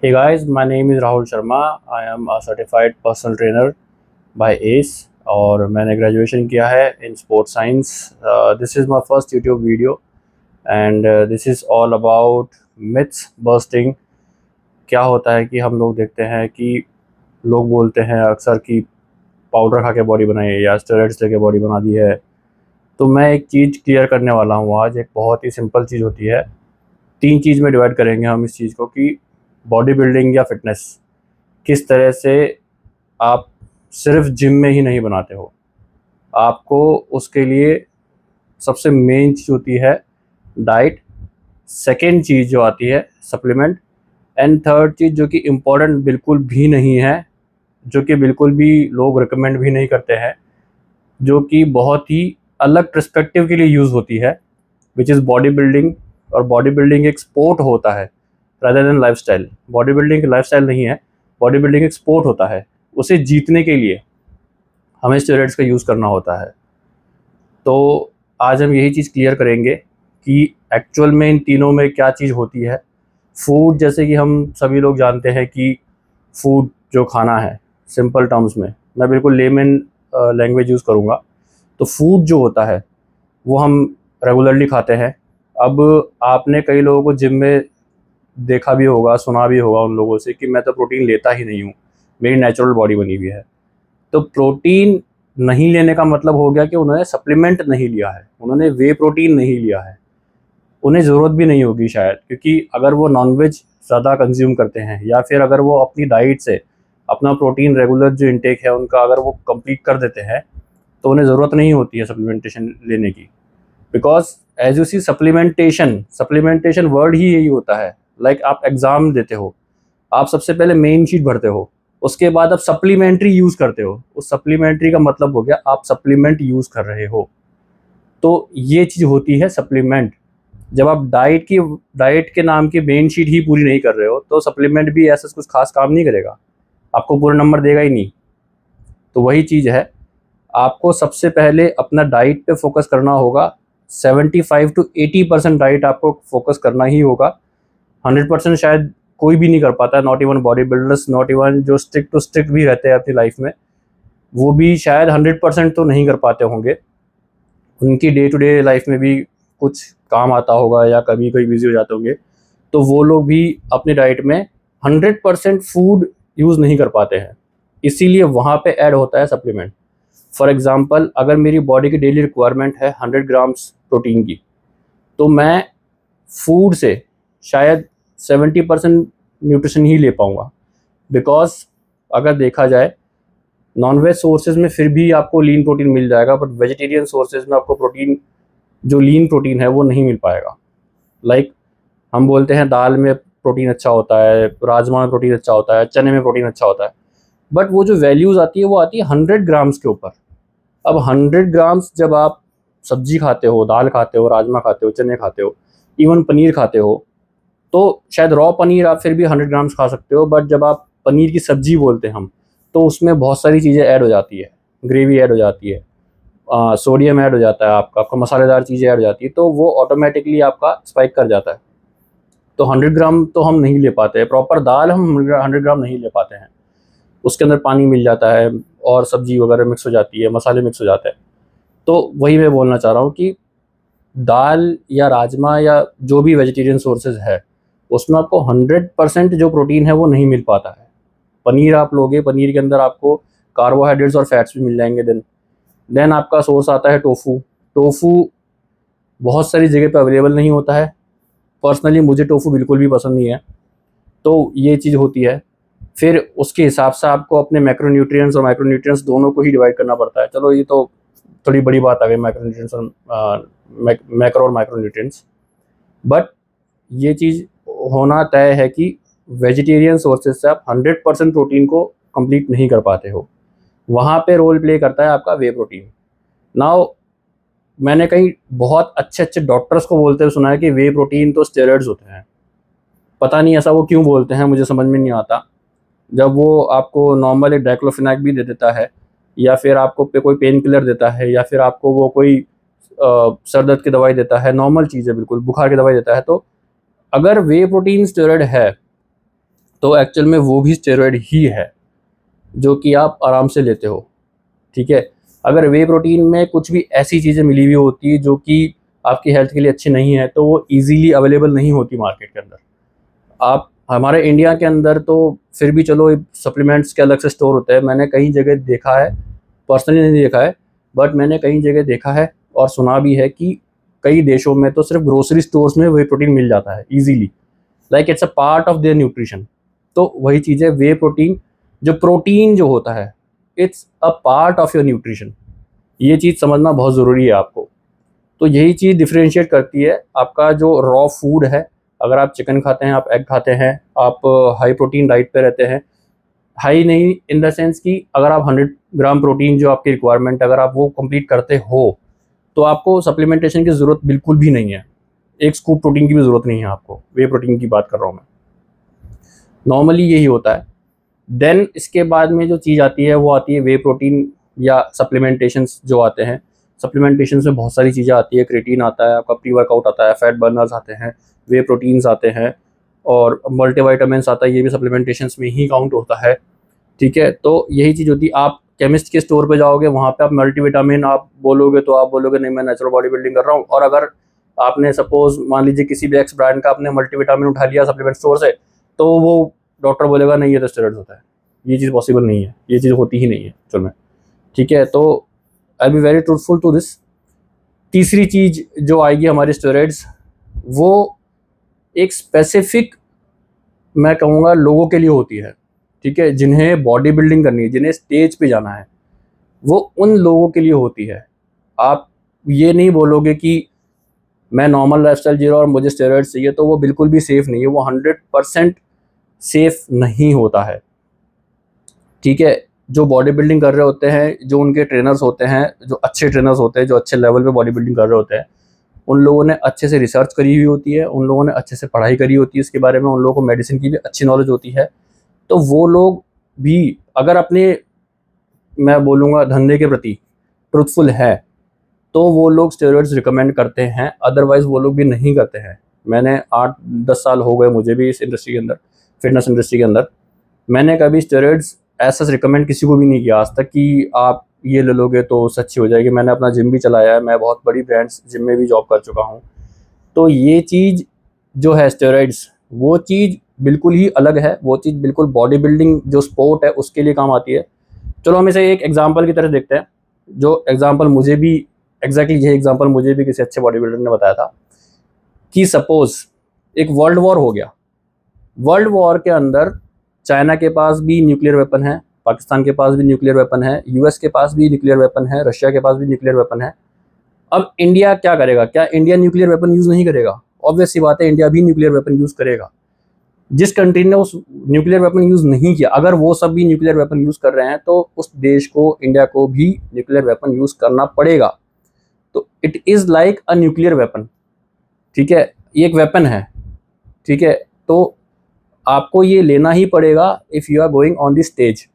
Hey guys, my name is Rahul Sharma. I am a certified personal trainer by ACE और मैंने graduation किया है in sports science. This is my first YouTube video and this is all about myths busting. क्या होता है कि हम लोग देखते हैं कि लोग बोलते हैं अक्सर कि पाउडर खा के बॉडी बनाई है या स्टेरॉइड्स लेके बॉडी बना दी है. तो मैं एक चीज़ क्लियर करने वाला हूँ आज. एक बहुत ही सिंपल चीज़ होती है. 3 चीज़ में डिवाइड करेंगे हम इस चीज़ को कि बॉडी बिल्डिंग या फिटनेस किस तरह से आप सिर्फ जिम में ही नहीं बनाते हो. आपको उसके लिए सबसे मेन चीज़ होती है डाइट, सेकेंड चीज़ जो आती है सप्लीमेंट, एंड थर्ड चीज़ जो कि इम्पॉर्टेंट बिल्कुल भी नहीं है, जो कि बिल्कुल भी लोग रिकमेंड भी नहीं करते हैं, जो कि बहुत ही अलग पर्सपेक्टिव के लिए यूज़ होती है, विच इज़ बॉडी बिल्डिंग. और बॉडी बिल्डिंग एक स्पोर्ट होता है rather than lifestyle. Body building lifestyle नहीं है, बॉडी बिल्डिंग एक स्पोर्ट होता है. उसे जीतने के लिए हमें स्टेरॉइड्स का यूज़ करना होता है. तो आज हम यही चीज़ क्लियर करेंगे कि एक्चुअल में इन तीनों में क्या चीज़ होती है. फूड, जैसे कि हम सभी लोग जानते हैं कि फूड जो खाना है, सिंपल टर्म्स में मैं बिल्कुल लेमन लैंग्वेज यूज़ करूँगा. तो फूड जो होता है वो हम रेगुलरली खाते हैं. अब आपने कई लोगों को जिम में देखा भी होगा, सुना भी होगा उन लोगों से कि मैं तो प्रोटीन लेता ही नहीं हूँ, मेरी नेचुरल बॉडी बनी हुई है. तो प्रोटीन नहीं लेने का मतलब हो गया कि उन्होंने सप्लीमेंट नहीं लिया है, उन्होंने वे प्रोटीन नहीं लिया है. उन्हें ज़रूरत भी नहीं होगी शायद, क्योंकि अगर वो नॉनवेज ज़्यादा कंज्यूम करते हैं या फिर अगर वो अपनी डाइट से अपना प्रोटीन रेगुलर जो इंटेक है उनका अगर वो कंप्लीट कर देते हैं तो उन्हें ज़रूरत नहीं होती है सप्लीमेंटेशन लेने की. Because as you see supplementation word ही यही होता है. लाइक आप एग्ज़ाम देते हो, आप सबसे पहले मेन शीट भरते हो, उसके बाद आप सप्लीमेंट्री यूज़ करते हो. उस सप्लीमेंट्री का मतलब हो गया आप सप्लीमेंट यूज़ कर रहे हो. तो ये चीज़ होती है सप्लीमेंट. जब आप डाइट के नाम की मेन शीट ही पूरी नहीं कर रहे हो तो सप्लीमेंट भी ऐसा कुछ खास काम नहीं करेगा, आपको पूरा नंबर देगा ही नहीं. तो वही चीज़ है, आपको सबसे पहले अपना डाइट पे फोकस करना होगा. 75 to 80% डाइट आपको फोकस करना ही होगा. 100% शायद कोई भी नहीं कर पाता है, not even body builders, not even जो स्ट्रिक्ट टू स्ट्रिक्ट भी रहते हैं अपनी लाइफ में, वो भी शायद 100% तो नहीं कर पाते होंगे. उनकी डे टू डे लाइफ में भी कुछ काम आता होगा या कभी कोई बिजी हो जाते होंगे, तो वो लोग भी अपनी डाइट में 100% फूड यूज़ नहीं कर पाते हैं. इसीलिए वहाँ पे ऐड होता है सप्लीमेंट. फॉर एग्ज़ाम्पल, अगर मेरी बॉडी की डेली रिक्वायरमेंट है 100 ग्राम्स प्रोटीन की, तो मैं फूड से शायद 70% न्यूट्रिशन ही ले पाऊँगा. बिकॉज अगर देखा जाए नॉन-वेज सोर्सेज में फिर भी आपको लीन प्रोटीन मिल जाएगा, बट वेजिटेरियन सोर्सेज में आपको प्रोटीन, जो लीन प्रोटीन है वो नहीं मिल पाएगा. लाइक हम बोलते हैं दाल में प्रोटीन अच्छा होता है, राजमा में प्रोटीन अच्छा होता है, चने में प्रोटीन अच्छा होता है, बट वो जो वैल्यूज़ आती है वो आती है 100 ग्राम्स के ऊपर. अब 100 ग्राम्स जब आप सब्जी खाते हो, दाल खाते हो, राजमा खाते हो, चने खाते हो, इवन पनीर खाते हो, तो शायद रॉ पनीर आप फिर भी 100 ग्राम्स खा सकते हो. बट जब आप पनीर की सब्जी बोलते हैं हम, तो उसमें बहुत सारी चीज़ें ऐड हो जाती है. ग्रेवी ऐड हो जाती है, सोडियम ऐड हो जाता है, आपका मसालेदार चीज़ें ऐड हो जाती है, तो वो ऑटोमेटिकली आपका स्पाइक कर जाता है. तो 100 ग्राम तो हम नहीं ले पाते हैं, प्रॉपर दाल हम 100 ग्राम नहीं ले पाते हैं. उसके अंदर पानी मिल जाता है और सब्जी वगैरह मिक्स हो जाती है, मसाले मिक्स हो जाते हैं. तो वही मैं बोलना चाह रहा हूँ कि दाल या राजमा या जो भी वेजिटेरियन सोर्सेज है, उसमें आपको 100% जो प्रोटीन है वो नहीं मिल पाता है. पनीर आप लोगे, पनीर के अंदर आपको कार्बोहाइड्रेट्स और फैट्स भी मिल जाएंगे. देन आपका सोर्स आता है टोफू. टोफू बहुत सारी जगह पे अवेलेबल नहीं होता है. पर्सनली मुझे टोफू बिल्कुल भी पसंद नहीं है. तो ये चीज़ होती है. फिर उसके हिसाब से आपको अपने मैक्रोन्यूट्रिएंट्स और माइक्रोन्यूट्रिएंट्स दोनों को ही डिवाइड करना पड़ता है. चलो ये तो थोड़ी बड़ी बात आ गई, मैक्रोन्यूट्रिएंट्स और मैक्रो और माइक्रोन्यूट्रिएंट्स. बट ये चीज़ होना तय है कि वेजिटेरियन सोर्सेज से आप 100% प्रोटीन को कंप्लीट नहीं कर पाते हो. वहाँ पे रोल प्ले करता है आपका वे प्रोटीन. नाउ मैंने कहीं बहुत अच्छे अच्छे डॉक्टर्स को बोलते हुए सुना है कि वे प्रोटीन तो स्टेरॉइड्स होते हैं. पता नहीं ऐसा वो क्यों बोलते हैं, मुझे समझ में नहीं आता. जब वो आपको नॉर्मल एक डाइक्लोफेनाक भी दे देता है, या फिर आपको कोई पेन किलर देता है, या फिर आपको वो कोई सर दर्द की दवाई देता है, नॉर्मल चीज़ है बिल्कुल, बुखार की दवाई देता है, तो अगर वे प्रोटीन स्टेरॉइड है तो एक्चुअल में वो भी स्टेरॉयड ही है जो कि आप आराम से लेते हो, ठीक है। अगर वे प्रोटीन में कुछ भी ऐसी चीज़ें मिली हुई होती है जो कि आपकी हेल्थ के लिए अच्छी नहीं है, तो वो ईज़िली अवेलेबल नहीं होती मार्केट के अंदर। आप हमारे इंडिया के अंदर तो फिर भी चलो सप्लीमेंट्स के अलग से स्टोर होते हैं। मैंने कई जगह देखा है, पर्सनली नहीं देखा है, बट मैंने कई जगह देखा है और सुना भी है कि कई देशों में तो सिर्फ ग्रोसरी स्टोर्स में वे प्रोटीन मिल जाता है easily, like it's a part of their nutrition. तो वही चीज़ है, वे प्रोटीन जो होता है, it's a part of your nutrition. ये चीज़ समझना बहुत ज़रूरी है आपको। तो यही चीज़ डिफरेंशिएट करती है आपका जो रॉ फूड है। अगर आप चिकन खाते हैं, आप एग खाते हैं, आप हाई प्रोटीन डाइट पे रहते हैं, हाई नहीं इन द सेंस कि अगर आप 100 ग्राम प्रोटीन जो आपकी रिक्वायरमेंट, अगर आप वो कंप्लीट करते हो तो आपको सप्लीमेंटेशन की ज़रूरत बिल्कुल भी नहीं है। एक स्कूप प्रोटीन की भी ज़रूरत नहीं है आपको, वे प्रोटीन की बात कर रहा हूँ मैं। नॉर्मली यही होता है। देन इसके बाद में जो चीज़ आती है वो आती है वे प्रोटीन या सप्लीमेंटेशंस जो आते हैं। सप्लीमेंटेशंस में बहुत सारी चीज़ें आती है, क्रेटीन आता है, आपका प्री वर्कआउट आता है, फैट बर्नर्स आते हैं, वे प्रोटीन्स आते हैं और मल्टीविटामिन्स आता है, ये भी सप्लीमेंटेशंस में ही काउंट होता है, ठीक है। तो यही चीज़ होती है, आप केमिस्ट के स्टोर पे जाओगे, वहाँ पे आप मल्टीविटामिन आप बोलोगे तो आप बोलोगे नहीं मैं नेचुरल बॉडी बिल्डिंग कर रहा हूँ, और अगर आपने सपोज मान लीजिए किसी भी एक्स ब्रांड का आपने मल्टीविटामिन उठा लिया सप्लीमेंट स्टोर से, तो वो डॉक्टर बोलेगा नहीं ये तो स्टेरॉइड्स होता है। ये चीज़ पॉसिबल नहीं है, ये चीज़ होती ही नहीं है चल में, ठीक है। तो I be very truthful to this. तीसरी चीज़ जो आएगी हमारे स्टेरॉइड्स, वो एक स्पेसिफिक मैं कहूँगा लोगों के लिए होती है, ठीक है, जिन्हें बॉडी बिल्डिंग करनी है, जिन्हें स्टेज पे जाना है, वो उन लोगों के लिए होती है। आप ये नहीं बोलोगे कि मैं नॉर्मल लाइफस्टाइल जी रहा हूँ और मुझे स्टेरॉइड्स चाहिए, तो वो बिल्कुल भी सेफ़ नहीं है, वो 100% सेफ़ नहीं होता है, ठीक है। जो बॉडी बिल्डिंग कर रहे होते हैं, जो उनके ट्रेनर्स होते हैं, जो अच्छे ट्रेनर्स होते हैं, जो अच्छे लेवल पे बॉडी बिल्डिंग कर रहे होते हैं, उन लोगों ने अच्छे से रिसर्च करी हुई होती है, उन लोगों ने अच्छे से पढ़ाई करी होती है इसके बारे में, उन लोगों को मेडिसिन की भी अच्छी नॉलेज होती है। तो वो लोग भी अगर अपने मैं बोलूँगा धंधे के प्रति ट्रुथफुल है, तो वो लोग स्टेरॉइड्स रिकमेंड करते हैं, अदरवाइज़ वो लोग भी नहीं करते हैं। मैंने 8-10 साल हो गए मुझे भी इस इंडस्ट्री के अंदर, फिटनेस इंडस्ट्री के अंदर। मैंने कभी स्टेरॉइड्स ऐसा रिकमेंड किसी को भी नहीं किया आज तक कि आप ये ले लोगे तो उससे अच्छी हो जाएगी। मैंने अपना जिम भी चलाया है, मैं बहुत बड़ी ब्रांड्स जिम में भी जॉब कर चुका हूँ। तो ये चीज़ जो है स्टेरॉइड्स, वो चीज़ बिल्कुल ही अलग है, वो चीज़ बिल्कुल बॉडी बिल्डिंग जो स्पोर्ट है उसके लिए काम आती है। चलो हम इसे एक एग्जांपल की तरह देखते हैं, जो एग्जांपल मुझे भी एग्जैक्टली यही एग्जांपल मुझे भी किसी अच्छे बॉडी बिल्डर ने बताया था कि सपोज़ एक वर्ल्ड वॉर हो गया। वर्ल्ड वॉर के अंदर चाइना के पास भी न्यूक्लियर वेपन है, पाकिस्तान के पास भी न्यूक्लियर वेपन है, यूएस के पास भी न्यूक्लियर वेपन है, रशिया के पास भी न्यूक्लियर वेपन है। अब इंडिया क्या करेगा? क्या इंडिया न्यूक्लियर वेपन यूज़ नहीं करेगा? ऑब्वियस सी बात है, इंडिया भी न्यूक्लियर वेपन यूज़ करेगा। जिस कंट्री ने उस न्यूक्लियर वेपन यूज़ नहीं किया, अगर वो सब भी न्यूक्लियर वेपन यूज़ कर रहे हैं, तो उस देश को, इंडिया को भी न्यूक्लियर वेपन यूज़ करना पड़ेगा। तो it is like a nuclear weapon, ठीक है? ये एक वेपन है, ठीक है? तो आपको ये लेना ही पड़ेगा if you are going on the stage.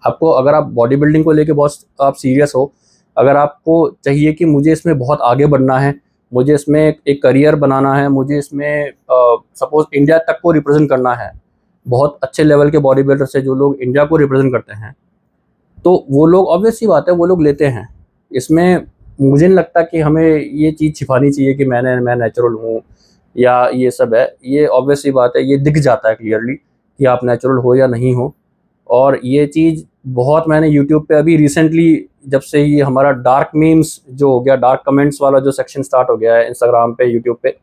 आपको अगर आप बॉडी बिल्डिंग को लेके बहुत आप सीरियस हो, अगर आपको चाहिए कि मुझे इसमें बहुत आगे बढ़ना है, मुझे इसमें एक करियर बनाना है, मुझे इसमें सपोज़ इंडिया तक को रिप्रेज़ेंट करना है, बहुत अच्छे लेवल के बॉडी बिल्डर्स हैं जो लोग इंडिया को रिप्रेज़ेंट करते हैं, तो वो लोग ऑब्वियस सी बात है वो लोग लेते हैं। इसमें मुझे नहीं लगता कि हमें ये चीज़ छिपानी चाहिए कि मैं नेचुरल हूँ या ये सब है। ये ऑब्वियस सी बात है, ये दिख जाता है क्लियरली कि आप नेचुरल हो या नहीं हो। और ये चीज़ बहुत मैंने यूट्यूब पे अभी रिसेंटली, जब से ये हमारा डार्क मीम्स जो हो गया, डार्क कमेंट्स वाला जो सेक्शन स्टार्ट हो गया है इंस्टाग्राम पे, यूट्यूब पे,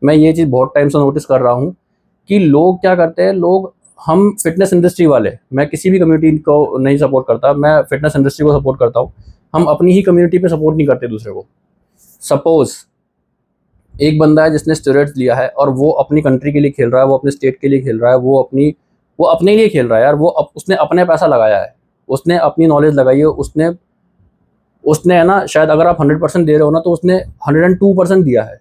मैं ये चीज़ बहुत टाइम से नोटिस कर रहा हूँ कि लोग क्या करते हैं, लोग हम फिटनेस इंडस्ट्री वाले, मैं किसी भी कम्युनिटी को नहीं सपोर्ट करता, मैं फिटनेस इंडस्ट्री को सपोर्ट करता हूँ। हम अपनी ही कम्युनिटी पे सपोर्ट नहीं करते दूसरे को। सपोज़ एक बंदा है जिसने स्टेरॉइड्स लिया है और वो अपनी कंट्री के लिए खेल रहा है, वो अपने स्टेट के लिए खेल रहा है, वो अपने लिए खेल रहा है यार, उसने अपने पैसा लगाया है, उसने अपनी नॉलेज लगाई है, उसने उसने है ना, शायद अगर आप 100% दे रहे हो ना, तो उसने 102% दिया है।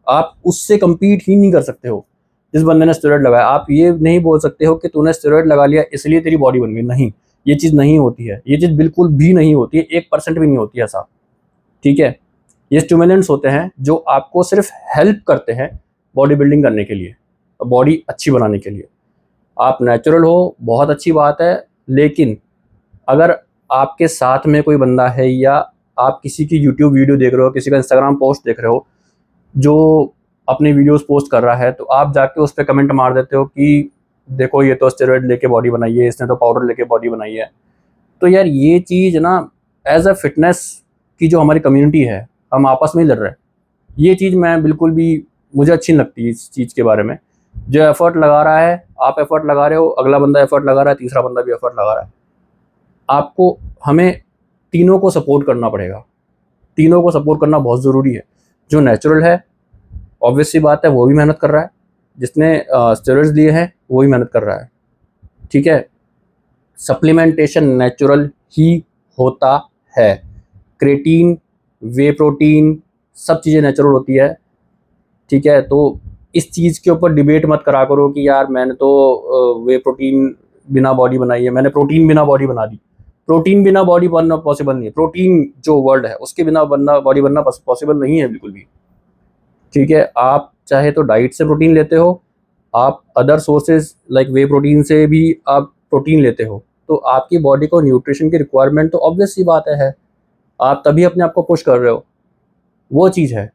आप उससे कम्पीट ही नहीं कर सकते हो जिस बंदे ने स्टेरॉइड लगाया। आप ये नहीं बोल सकते हो कि तूने स्टेरॉइड लगा लिया इसलिए तेरी बॉडी बन गई, नहीं, ये चीज़ नहीं होती है, ये चीज़ बिल्कुल भी नहीं होती है, 1% भी नहीं होती है ऐसा, ठीक है। ये स्टिमुलेंट्स होते हैं जो आपको सिर्फ हेल्प करते हैं बॉडी बिल्डिंग करने के लिए, बॉडी अच्छी बनाने के लिए। आप नेचुरल हो, बहुत अच्छी बात है, लेकिन अगर आपके साथ में कोई बंदा है या आप किसी की यूट्यूब वीडियो देख रहे हो, किसी का इंस्टाग्राम पोस्ट देख रहे हो जो अपनी वीडियोस पोस्ट कर रहा है, तो आप जाके उस पर कमेंट मार देते हो कि देखो ये तो स्टेरॉइड लेके बॉडी बनाई है, इसने तो पाउडर लेके बॉडी बनाई है। तो यार ये चीज़ ना, एज अ फिटनेस की जो हमारी कम्युनिटी है, हम आपस में ही लड़ रहे हैं। ये चीज़ मैं बिल्कुल भी, मुझे अच्छी नहीं लगती इस चीज़ के बारे में। जो एफर्ट लगा रहा है, आप एफर्ट लगा रहे हो, अगला बंदा एफर्ट लगा रहा है, तीसरा बंदा भी एफर्ट लगा रहा है। आपको, हमें तीनों को सपोर्ट करना पड़ेगा। तीनों को सपोर्ट करना बहुत ज़रूरी है। जो नेचुरल है, ऑब्वियस सी बात है, वो भी मेहनत कर रहा है। जिसने स्टेरॉइड्स लिए हैं वो भी मेहनत कर रहा है, ठीक है। सप्लीमेंटेशन नेचुरल ही होता है। क्रेटीन, वे प्रोटीन, सब चीज़ें नेचुरल होती है, ठीक है। तो इस चीज़ के ऊपर डिबेट मत करा करो कि यार मैंने तो वे प्रोटीन बिना बॉडी बनाई है, मैंने प्रोटीन बिना बॉडी बना दी। प्रोटीन बिना बॉडी बनना पॉसिबल नहीं है। प्रोटीन जो वर्ड है उसके बिना बॉडी बनना पॉसिबल नहीं है बिल्कुल भी, ठीक है। आप चाहे तो डाइट से प्रोटीन लेते हो, आप अदर सोर्सेज लाइक वे प्रोटीन से भी आप प्रोटीन लेते हो, तो आपकी बॉडी को न्यूट्रिशन की रिक्वायरमेंट तो ऑब्वियस सी बात है। आप तभी अपने आप को पुश कर रहे हो, वो चीज़ है।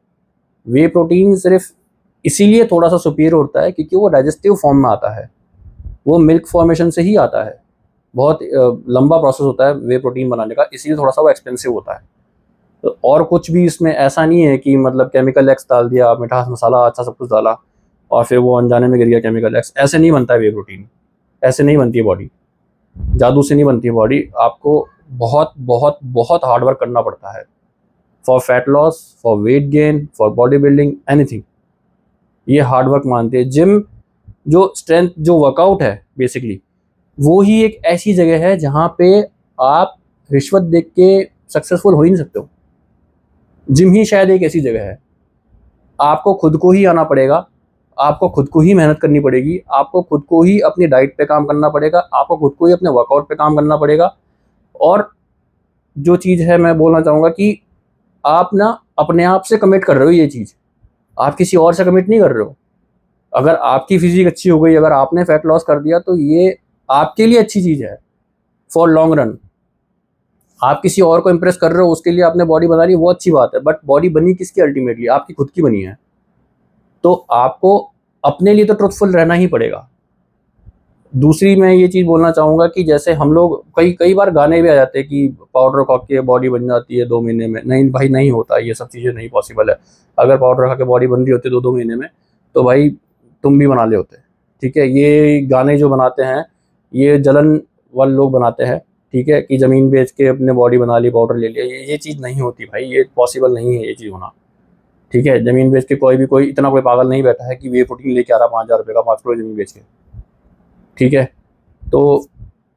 वे प्रोटीन सिर्फ इसीलिए थोड़ा सा सुपीरियर होता है क्योंकि वो डाइजेस्टिव फॉर्म में आता है, वो मिल्क फॉर्मेशन से ही आता है। बहुत लंबा प्रोसेस होता है वे प्रोटीन बनाने का, इसीलिए थोड़ा सा वो एक्सपेंसिव होता है। तो और कुछ भी इसमें ऐसा नहीं है कि मतलब केमिकल एक्स डाल दिया, मिठास मसाला अच्छा सब कुछ डाला और फिर वो अनजाने में गिर गया केमिकल एक्स। ऐसे नहीं बनता है वे प्रोटीन, ऐसे नहीं बनती है बॉडी, जादू से नहीं बनती है बॉडी। आपको बहुत बहुत बहुत हार्ड वर्क करना पड़ता है for fat loss, for weight gain, for body building, anything. ये हार्ड वर्क मानते हैं। जिम जो स्ट्रेंथ, जो वर्कआउट है बेसिकली, वो ही एक ऐसी जगह है जहाँ पे आप रिश्वत देख के सक्सेसफुल हो ही नहीं सकते हो। जिम ही शायद एक ऐसी जगह है। आपको खुद को ही आना पड़ेगा, आपको खुद को ही मेहनत करनी पड़ेगी, आपको खुद को ही अपनी डाइट पे काम करना पड़ेगा, आपको खुद को ही अपने वर्कआउट पे काम करना पड़ेगा। और जो चीज़ है मैं बोलना चाहूँगा कि आप ना अपने आप से कमिट कर रहे हो ये चीज़, आप किसी और से कमिट नहीं कर रहे हो। अगर आपकी फिजिक अच्छी हो गई, अगर आपने फैट लॉस कर दिया, तो ये आपके लिए अच्छी चीज़ है फॉर लॉन्ग रन। आप किसी और को इम्प्रेस कर रहे हो, उसके लिए आपने बॉडी बना ली, वो अच्छी बात है, बट बॉडी बनी किसकी? अल्टीमेटली आपकी खुद की बनी है। तो आपको अपने लिए तो ट्रुथफुल रहना ही पड़ेगा। दूसरी मैं ये चीज़ बोलना चाहूँगा कि जैसे हम लोग कई कई बार गाने भी आ जाते हैं कि पाउडर खा के बॉडी बन जाती है 2 महीने में। नहीं भाई, नहीं होता, ये सब चीज़ें नहीं पॉसिबल है। अगर पाउडर खा के बॉडी बन रही होती 2-2 महीने में, तो भाई तुम भी बना ले होते, ठीक है। ये गाने जो बनाते हैं, ये जलन वाले लोग बनाते हैं, ठीक है, कि ज़मीन बेच के अपने बॉडी बना ली, पाउडर ले लिया। ये चीज़ नहीं होती भाई, ये पॉसिबल नहीं है ये चीज़ होना, ठीक है। ज़मीन बेच के कोई इतना कोई पागल नहीं बैठा है कि वे प्रोटीन लेके आ रहा 5,000 रुपये का 5 किलो ज़मीन बेच के, ठीक है। तो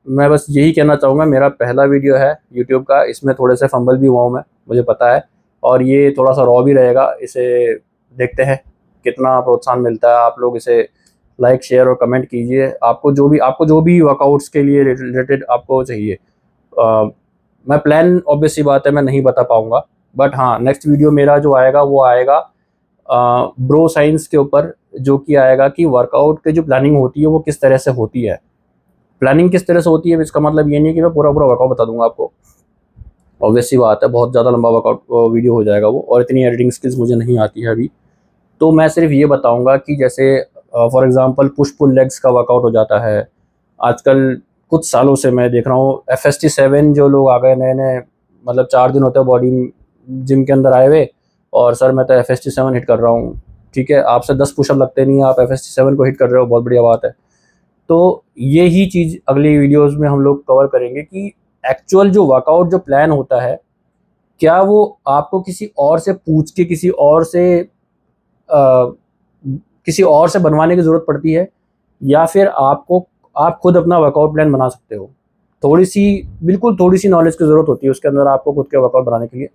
मैं बस यही कहना चाहूँगा, मेरा पहला वीडियो है यूट्यूब का, इसमें थोड़े से फंबल भी हुआ हूँ मैं, मुझे पता है। और ये थोड़ा सा रॉ भी रहेगा, इसे देखते हैं कितना प्रोत्साहन मिलता है। आप लोग इसे लाइक, शेयर और कमेंट कीजिए। आपको जो भी वर्कआउट्स के लिए रिलेटेड आपको चाहिए। मैं प्लान, ऑब्वियस सी बात है, मैं नहीं बता पाऊँगा, बट हाँ, नेक्स्ट वीडियो मेरा जो आएगा वो आएगा ब्रो साइंस के ऊपर, जो कि आएगा कि वर्कआउट की जो प्लानिंग होती है वो किस तरह से होती है। प्लानिंग किस तरह से होती है, इसका मतलब ये नहीं कि मैं पूरा वर्कआउट बता दूंगा आपको, ऑब्वियस सी बात है, बहुत ज़्यादा लंबा वर्कआउट वीडियो हो जाएगा वो, और इतनी एडिटिंग स्किल्स मुझे नहीं आती है अभी। तो मैं सिर्फ ये बताऊंगा कि जैसे for example push pull legs का वर्कआउट हो जाता है आजकल। कुछ सालों से मैं देख रहा हूँ FST7 जो लोग आ गए नए नए, मतलब 4 दिन होते हैं बॉडी जिम के अंदर आए हुए, और सर मैं तो FST7 हिट कर रहा हूँ, ठीक है। आपसे 10 पुशअप लगते नहीं, आप FST7 को हिट कर रहे हो, बहुत बढ़िया बात है। तो ये ही चीज़ अगली वीडियोस में हम लोग कवर करेंगे कि एक्चुअल जो वर्कआउट जो प्लान होता है, क्या वो आपको किसी और से पूछ के, किसी और से बनवाने की ज़रूरत पड़ती है, या फिर आप खुद अपना वर्कआउट प्लान बना सकते हो। बिल्कुल थोड़ी सी नॉलेज की ज़रूरत होती है उसके अंदर आपको खुद के वर्कआउट बनाने के लिए।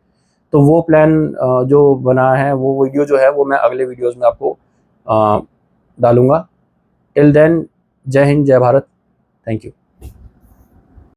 तो वो प्लान जो बना है, वो वीडियो जो है वो मैं अगले वीडियोज़ में आपको डालूँगा। टिल देन, जय हिंद, जय भारत, थैंक यू।